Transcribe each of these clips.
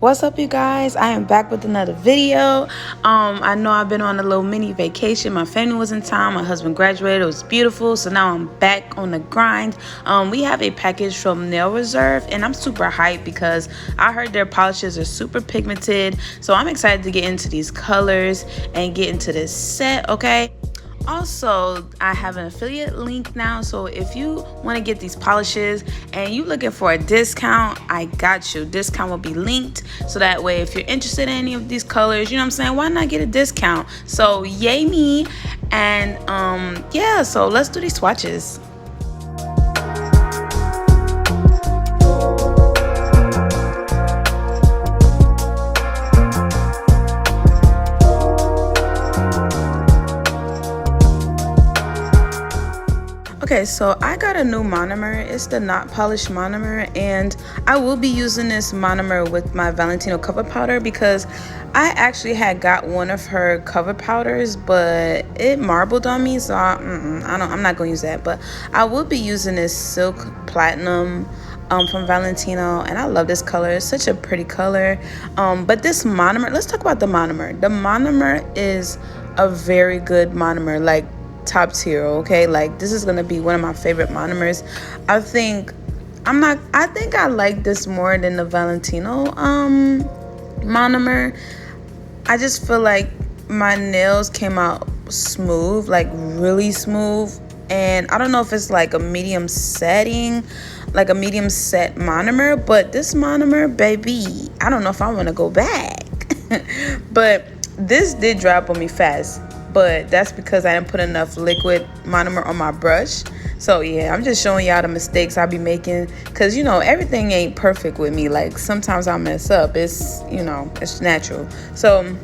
What's up, you guys? I am back with another video. I know I've been on a little mini vacation. My family was in town. My husband graduated. It was beautiful. So now I'm back on the grind. We have a package from Nail Reserve, and I'm super hyped because I heard their polishes are super pigmented. So I'm excited to get into these colors and get into this set, okay? Also, I have an affiliate link now, so if you want to get these polishes and you looking for a discount, I got you. Discount will be linked, so that way if you're interested in any of these colors, you know what I'm saying, why not get a discount? So yay me. And yeah, so let's do these swatches. Okay, so I got a new monomer. It's the Not Polished monomer, and I will be using this monomer with my Valentino cover powder because I actually had got one of her cover powders, but it marbled on me, so I'm not gonna use that. But I will be using this Silk Platinum from Valentino, and I love this color. It's such a pretty color. But this monomer, let's talk about the monomer. The monomer is a very good monomer, like top tier, okay? Like, this is gonna be one of my favorite monomers. I think I like this more than the Valentino monomer. I just feel like my nails came out smooth, like really smooth, and I don't know if it's like a medium setting, like a medium set monomer, but this monomer, baby, I don't know if I want to go back. But this did dry up on me fast, but that's because I didn't put enough liquid monomer on my brush. So yeah, I'm just showing y'all the mistakes I be making, because you know everything ain't perfect with me. Like, sometimes I mess up. It's, you know, it's natural. So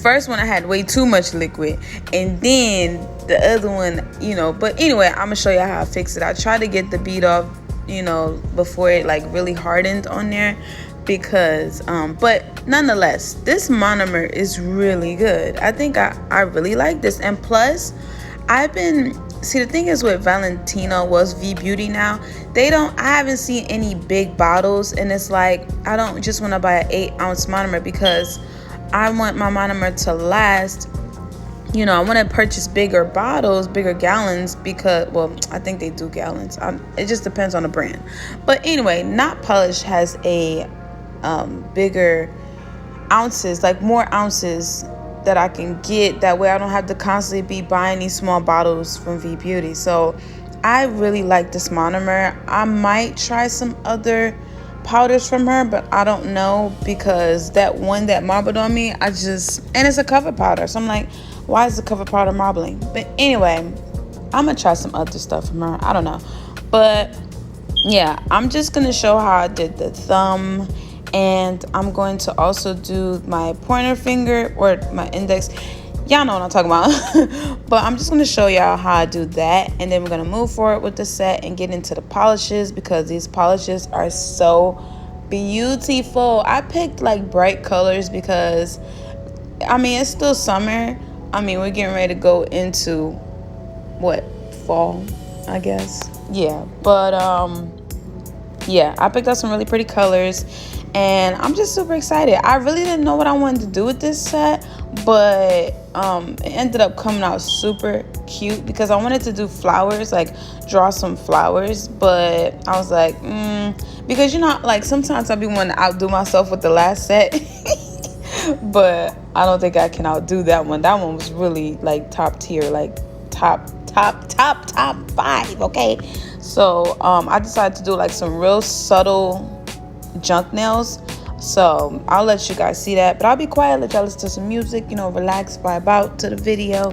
first one I had way too much liquid, and then the other one, you know, but anyway, I'm gonna show you how I fix it. I tried to get the bead off, you know, before it like really hardened on there, because but nonetheless, this monomer is really good. I think I really like this. And plus, the thing is with Valentino, was V Beauty now, I haven't seen any big bottles, and it's like I don't just want to buy an 8-ounce monomer because I want my monomer to last. You know, I want to purchase bigger bottles, bigger gallons, because, well, I think they do gallons. It just depends on the brand. But anyway, Not Polished has a bigger ounces, like more ounces that I can get. That way I don't have to constantly be buying these small bottles from V Beauty. So I really like this monomer. I might try some other powders from her, but I don't know, because that one that marbled on me, and it's a cover powder, so I'm like, why is the cover powder marbling? But anyway, I'm gonna try some other stuff from her. I don't know, but yeah, I'm just gonna show how I did the thumb, and I'm going to also do my pointer finger or my index. Y'all know what I'm talking about. But I'm just going to show y'all how I do that, and then we're going to move forward with the set and get into the polishes, because these polishes are so beautiful. I picked like bright colors because, I mean, it's still summer. I mean, we're getting ready to go into what, fall, I guess. Yeah, but yeah, I picked up some really pretty colors, and I'm just super excited. I really didn't know what I wanted to do with this set, but it ended up coming out super cute, because I wanted to do flowers, like draw some flowers, but I was like, because, you know, like sometimes I be wanting to outdo myself with the last set. But I don't think I can outdo that one. That one was really like top tier, like top 5, okay? So I decided to do like some real subtle junk nails. So I'll let you guys see that, but I'll be quiet, let y'all listen to some music, you know, relax, vibe out to the video.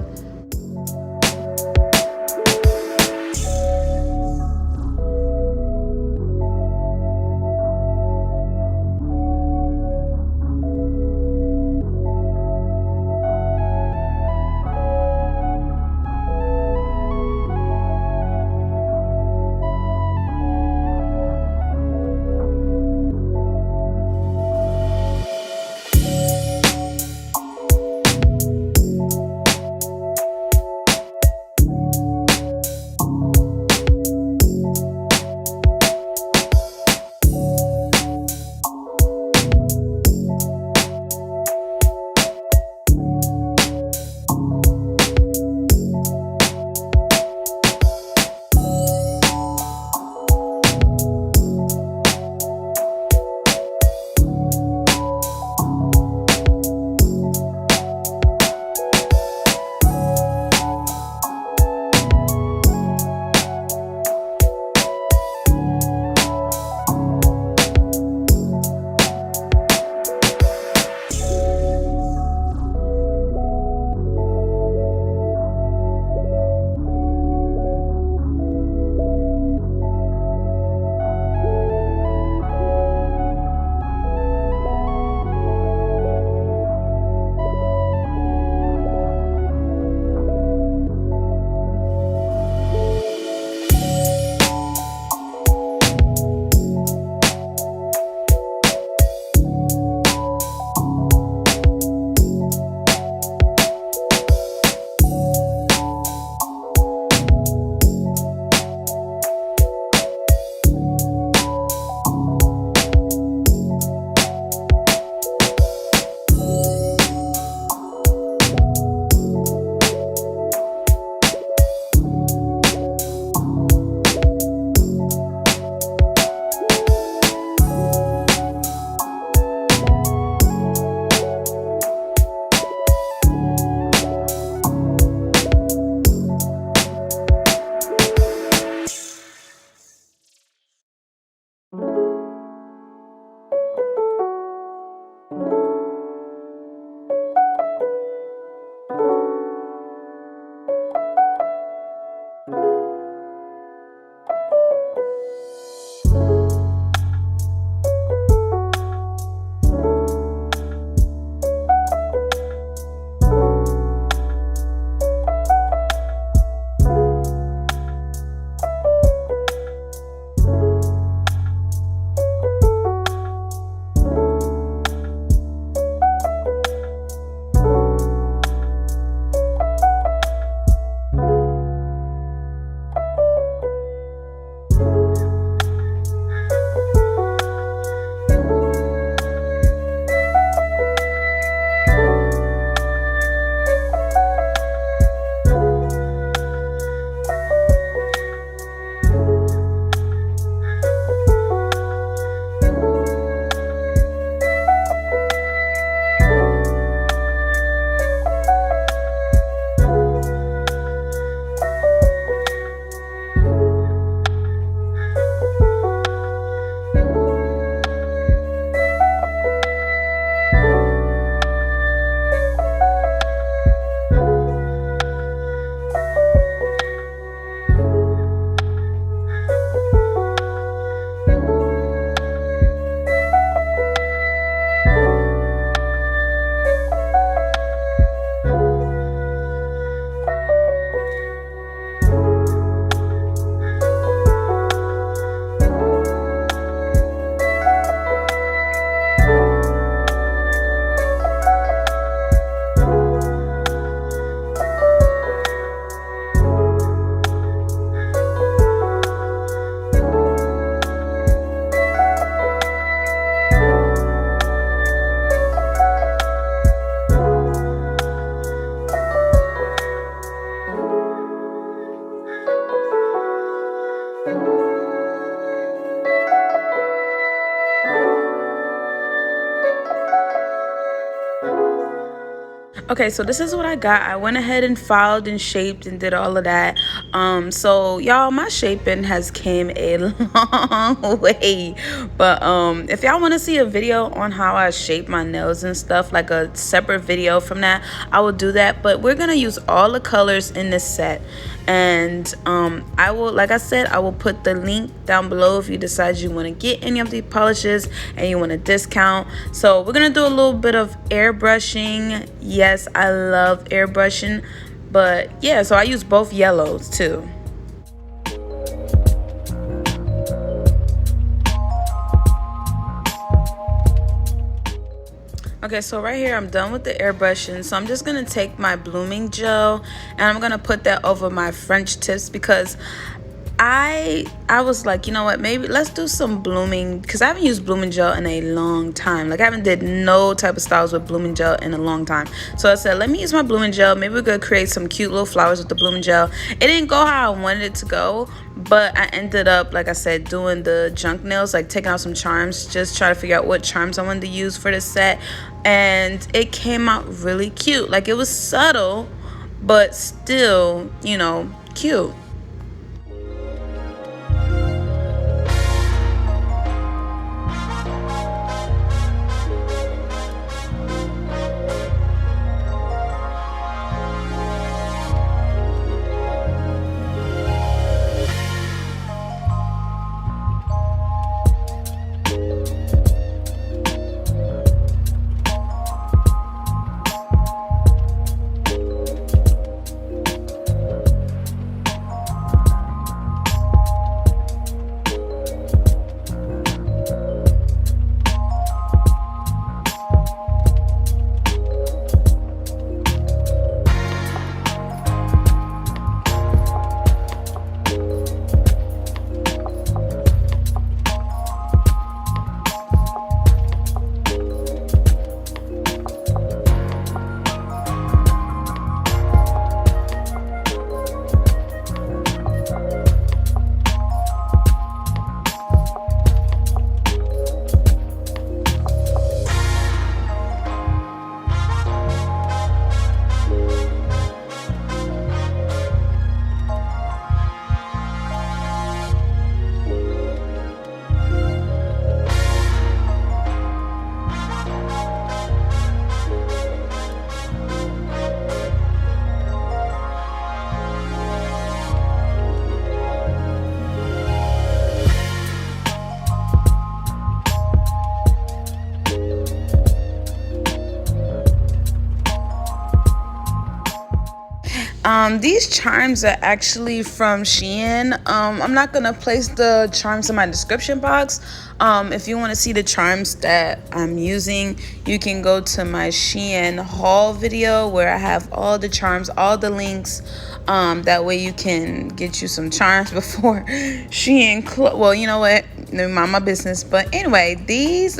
Okay, so this is what I got. I went ahead and filed and shaped and did all of that. So y'all, my shaping has came a long way. But if y'all want to see a video on how I shape my nails and stuff, like a separate video from that, I will do that. But we're gonna use all the colors in this set. And I will, like I said, I will put the link down below if you decide you want to get any of these polishes and you want a discount. So we're gonna do a little bit of airbrushing. Yes, I love airbrushing, but yeah, so I use both yellows too. Okay, so right here I'm done with the airbrushing, so I'm just gonna take my blooming gel and I'm gonna put that over my French tips because I was like, you know what, maybe let's do some blooming, because I haven't used blooming gel in a long time. Like I haven't did no type of styles with blooming gel in a long time. So I said, let me use my blooming gel. Maybe we're gonna create some cute little flowers with the blooming gel. It didn't go how I wanted it to go, but I ended up, like I said, doing the junk nails, like taking out some charms, just trying to figure out what charms I wanted to use for this set. And it came out really cute. Like it was subtle, but still, you know, cute. These charms are actually from Shein. I'm not gonna place the charms in my description box. If you want to see the charms that I'm using, you can go to my Shein haul video where I have all the charms, all the links. That way you can get you some charms before Shein well, you know what? Never mind my business. But anyway, these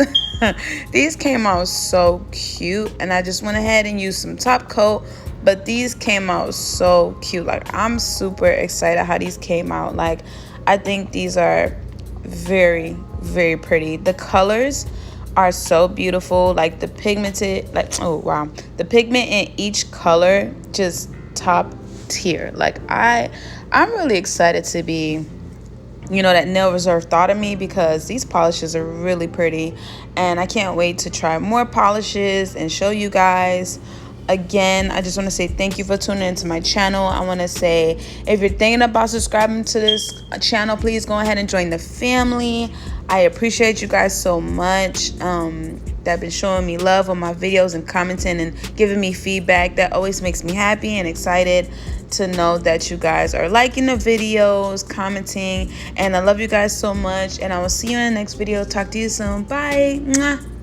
these came out so cute, and I just went ahead and used some top coat. But these came out so cute. Like I'm super excited how these came out. Like I think these are very, very pretty. The colors are so beautiful. Like the pigmented, like, oh wow, the pigment in each color just top tier. Like I'm really excited to be, you know, that Nail Reserve thought of me, because these polishes are really pretty, and I can't wait to try more polishes and show you guys. Again, I just want to say thank you for tuning into my channel. I want to say, if you're thinking about subscribing to this channel, please go ahead and join the family. I appreciate you guys so much that have been showing me love on my videos and commenting and giving me feedback. That always makes me happy and excited to know that you guys are liking the videos, commenting, and I love you guys so much, and I will see you in the next video. Talk to you soon. Bye. Mwah.